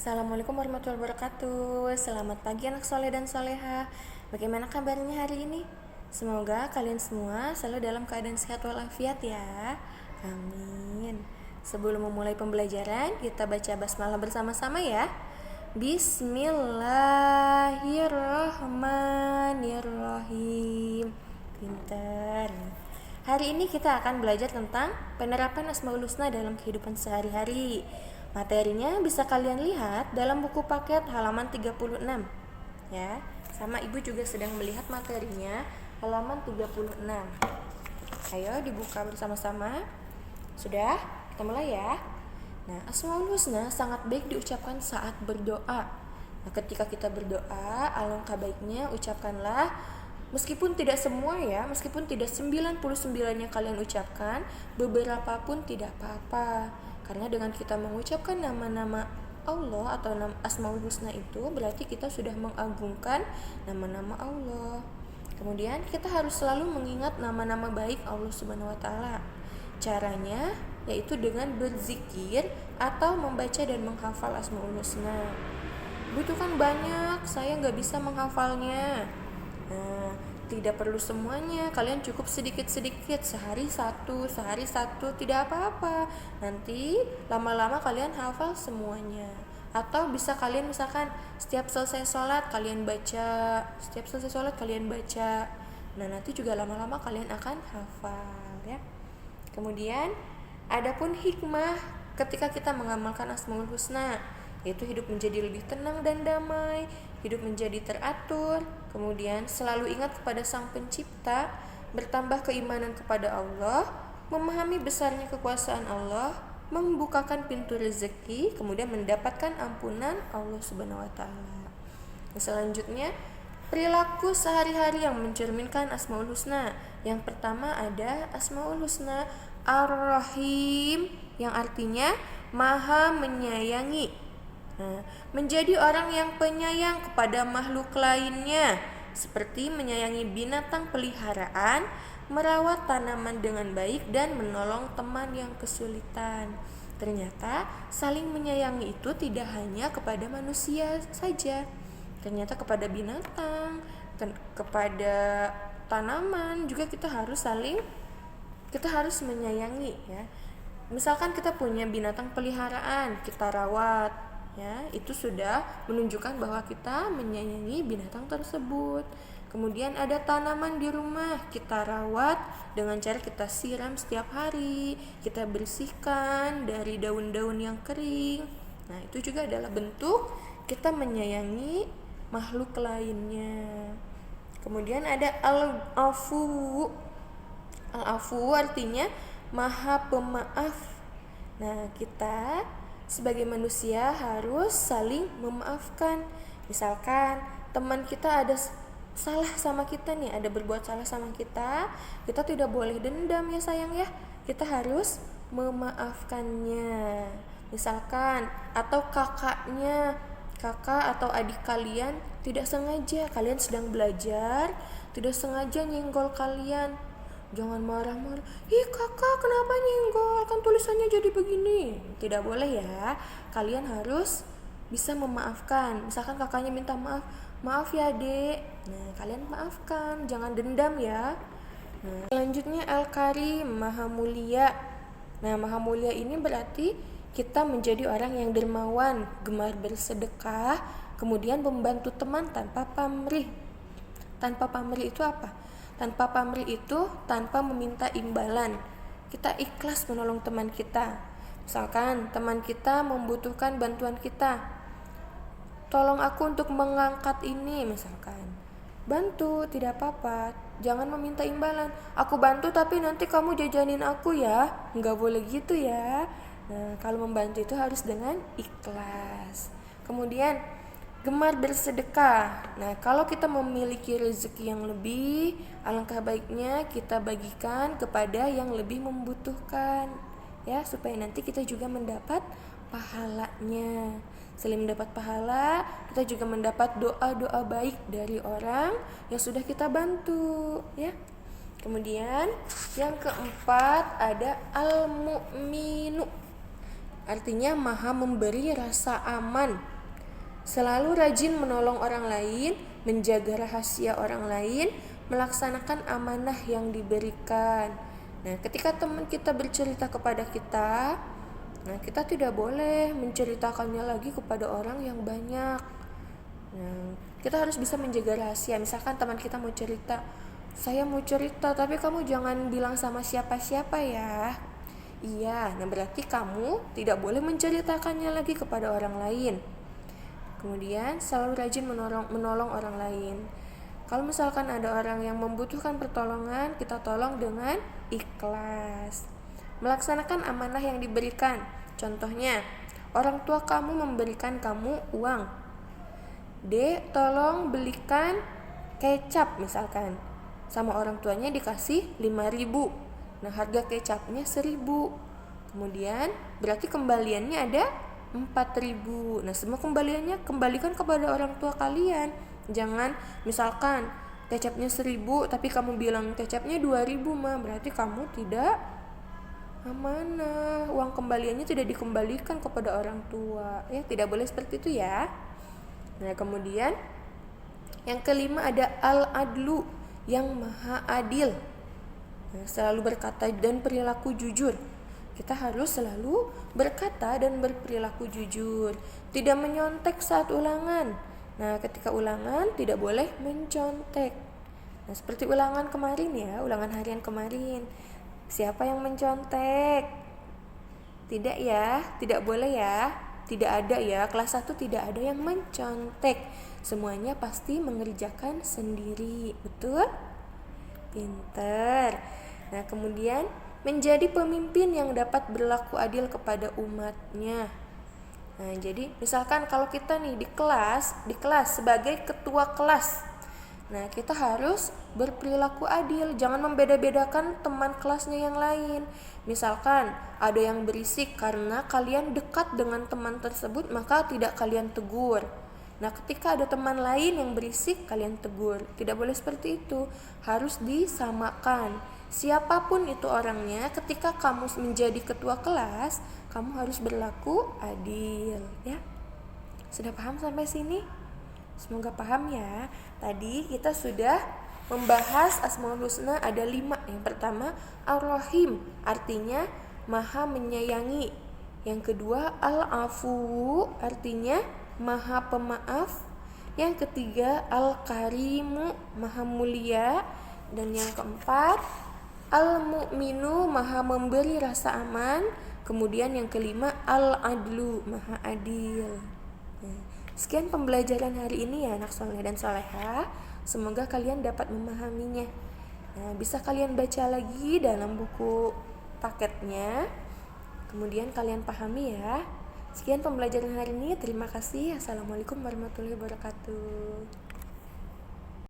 Assalamualaikum warahmatullahi wabarakatuh. Selamat pagi anak soleh dan soleha. Bagaimana kabarnya hari ini? Semoga kalian semua selalu dalam keadaan sehat walafiat ya. Amin. Sebelum memulai pembelajaran, kita baca basmalah bersama-sama ya. Bismillahirrahmanirrahim. Pintar. Hari ini kita akan belajar tentang penerapan Asmaul Husna dalam kehidupan sehari-hari. Materinya bisa kalian lihat dalam buku paket halaman 36. Ya, sama ibu juga sedang melihat materinya halaman 36. Ayo dibuka bersama-sama. Sudah? Kita mulai ya. Nah, Asmaul Husna sangat baik diucapkan saat berdoa. Nah, ketika kita berdoa, alangkah baiknya ucapkanlah meskipun tidak semua ya, meskipun tidak 99-nya kalian ucapkan, beberapa pun tidak apa-apa. Karena dengan kita mengucapkan nama-nama Allah atau Asmaul Husna itu berarti kita sudah mengagungkan nama-nama Allah. Kemudian kita harus selalu mengingat nama-nama baik Allah Subhanahu wa taala. Caranya yaitu dengan berzikir atau membaca dan menghafal Asmaul Husna. Butuhkan banyak, saya nggak bisa menghafalnya. Nah, tidak perlu semuanya, kalian cukup sedikit-sedikit, sehari satu, tidak apa-apa. Nanti lama-lama kalian hafal semuanya. Atau bisa kalian misalkan setiap selesai sholat kalian baca, Nah, nanti juga lama-lama kalian akan hafal ya. Kemudian adapun hikmah ketika kita mengamalkan Asmaul Husna, yaitu hidup menjadi lebih tenang dan damai, hidup menjadi teratur, kemudian selalu ingat kepada Sang Pencipta, bertambah keimanan kepada Allah, memahami besarnya kekuasaan Allah, membukakan pintu rezeki, kemudian mendapatkan ampunan Allah Subhanahu wa taala. Selanjutnya, perilaku sehari-hari yang mencerminkan Asmaul Husna. Yang pertama ada Asmaul Husna Ar-Rahim, yang artinya Maha menyayangi. Nah, menjadi orang yang penyayang kepada makhluk lainnya, seperti menyayangi binatang peliharaan, merawat tanaman dengan baik, dan menolong teman yang kesulitan. Ternyata saling menyayangi itu tidak hanya kepada manusia saja, ternyata kepada binatang, kepada tanaman juga kita harus menyayangi ya. Misalkan kita punya binatang peliharaan, kita rawat ya, itu sudah menunjukkan bahwa kita menyayangi binatang tersebut. Kemudian ada tanaman di rumah, kita rawat dengan cara kita siram setiap hari, kita bersihkan dari daun-daun yang kering. Nah, itu juga adalah bentuk kita menyayangi makhluk lainnya. Kemudian ada Al-Afu. Al-Afu artinya Maha Pemaaf. Nah, kita sebagai manusia harus saling memaafkan. Misalkan teman kita ada salah sama kita nih, ada berbuat salah sama kita tidak boleh dendam ya sayang ya. Kita harus memaafkannya. Misalkan atau kakak atau adik kalian tidak sengaja, kalian sedang belajar, tidak sengaja nyenggol kalian. Jangan marah-marah, ih kakak kenapa nyenggol, kan tulisannya jadi begini. Tidak boleh ya, kalian harus bisa memaafkan. Misalkan kakaknya minta maaf ya dek, nah kalian maafkan, jangan dendam ya. Nah, selanjutnya Al-Karim, Maha Mulia. Nah, Maha Mulia ini berarti kita menjadi orang yang dermawan, gemar bersedekah, kemudian membantu teman tanpa pamrih. Tanpa pamrih itu apa? Tanpa pamrih itu tanpa meminta imbalan. Kita ikhlas menolong teman kita. Misalkan teman kita membutuhkan bantuan kita, tolong aku untuk mengangkat ini misalkan. Bantu, tidak apa-apa. Jangan meminta imbalan. Aku bantu tapi nanti kamu jajanin aku ya. Nggak boleh gitu ya. Nah, kalau membantu itu harus dengan ikhlas. Kemudian gemar bersedekah. Nah, kalau kita memiliki rezeki yang lebih, alangkah baiknya kita bagikan kepada yang lebih membutuhkan ya, supaya nanti kita juga mendapat pahalanya. Selain mendapat pahala, kita juga mendapat doa-doa baik dari orang yang sudah kita bantu ya. Kemudian yang keempat ada Al-Mu'minu, artinya Maha memberi rasa aman. Selalu rajin menolong orang lain, menjaga rahasia orang lain, melaksanakan amanah yang diberikan. Nah, ketika teman kita bercerita kepada kita, nah kita tidak boleh menceritakannya lagi kepada orang yang banyak. Nah, kita harus bisa menjaga rahasia. Misalkan teman kita mau cerita, saya mau cerita tapi kamu jangan bilang sama siapa-siapa ya. Iya, nah berarti kamu tidak boleh menceritakannya lagi kepada orang lain. Kemudian selalu rajin menolong orang lain. Kalau misalkan ada orang yang membutuhkan pertolongan, kita tolong dengan ikhlas. Melaksanakan amanah yang diberikan. Contohnya, orang tua kamu memberikan kamu uang. D, tolong belikan kecap misalkan. Sama orang tuanya dikasih 5.000. Nah, harga kecapnya 1.000. Kemudian berarti kembaliannya ada 4.000. Nah, semua kembaliannya kembalikan kepada orang tua kalian. Jangan misalkan kecapnya 1.000 tapi kamu bilang kecapnya 2.000 mah, berarti kamu tidak amanah. Uang kembaliannya tidak dikembalikan kepada orang tua. Ya, tidak boleh seperti itu ya. Nah, kemudian yang kelima ada al-adlu, yang maha adil. Nah, selalu berkata dan perilaku jujur. Kita harus selalu berkata dan berperilaku jujur, tidak menyontek saat ulangan. Nah, ketika ulangan tidak boleh mencontek. Nah, seperti ulangan kemarin ya, ulangan harian kemarin. Siapa yang mencontek? Tidak ya, tidak boleh ya. Tidak ada ya, kelas 1 tidak ada yang mencontek. Semuanya pasti mengerjakan sendiri. Betul? Pinter. Nah, kemudian menjadi pemimpin yang dapat berlaku adil kepada umatnya. Nah, jadi misalkan kalau kita nih di kelas sebagai ketua kelas. Nah, kita harus berperilaku adil, jangan membeda-bedakan teman kelasnya yang lain. Misalkan ada yang berisik karena kalian dekat dengan teman tersebut, maka tidak kalian tegur. Nah, ketika ada teman lain yang berisik, kalian tegur. Tidak boleh seperti itu, harus disamakan. Siapapun itu orangnya, ketika kamu menjadi ketua kelas, kamu harus berlaku adil ya. Sudah paham sampai sini? Semoga paham ya. Tadi kita sudah membahas Asmaul Husna ada 5. Yang pertama Ar-Rahim, artinya maha menyayangi. Yang kedua Al-Afu, artinya maha pemaaf. Yang ketiga Al-Karimu, maha mulia. Dan yang keempat Al-Mu'minu, maha memberi rasa aman. Kemudian yang kelima Al-Adlu, maha adil. Nah, sekian pembelajaran hari ini ya anak soleh dan soleha. Semoga kalian dapat memahaminya. Nah, bisa kalian baca lagi dalam buku paketnya. Kemudian kalian pahami ya. Sekian pembelajaran hari ini. Terima kasih. Assalamualaikum warahmatullahi wabarakatuh.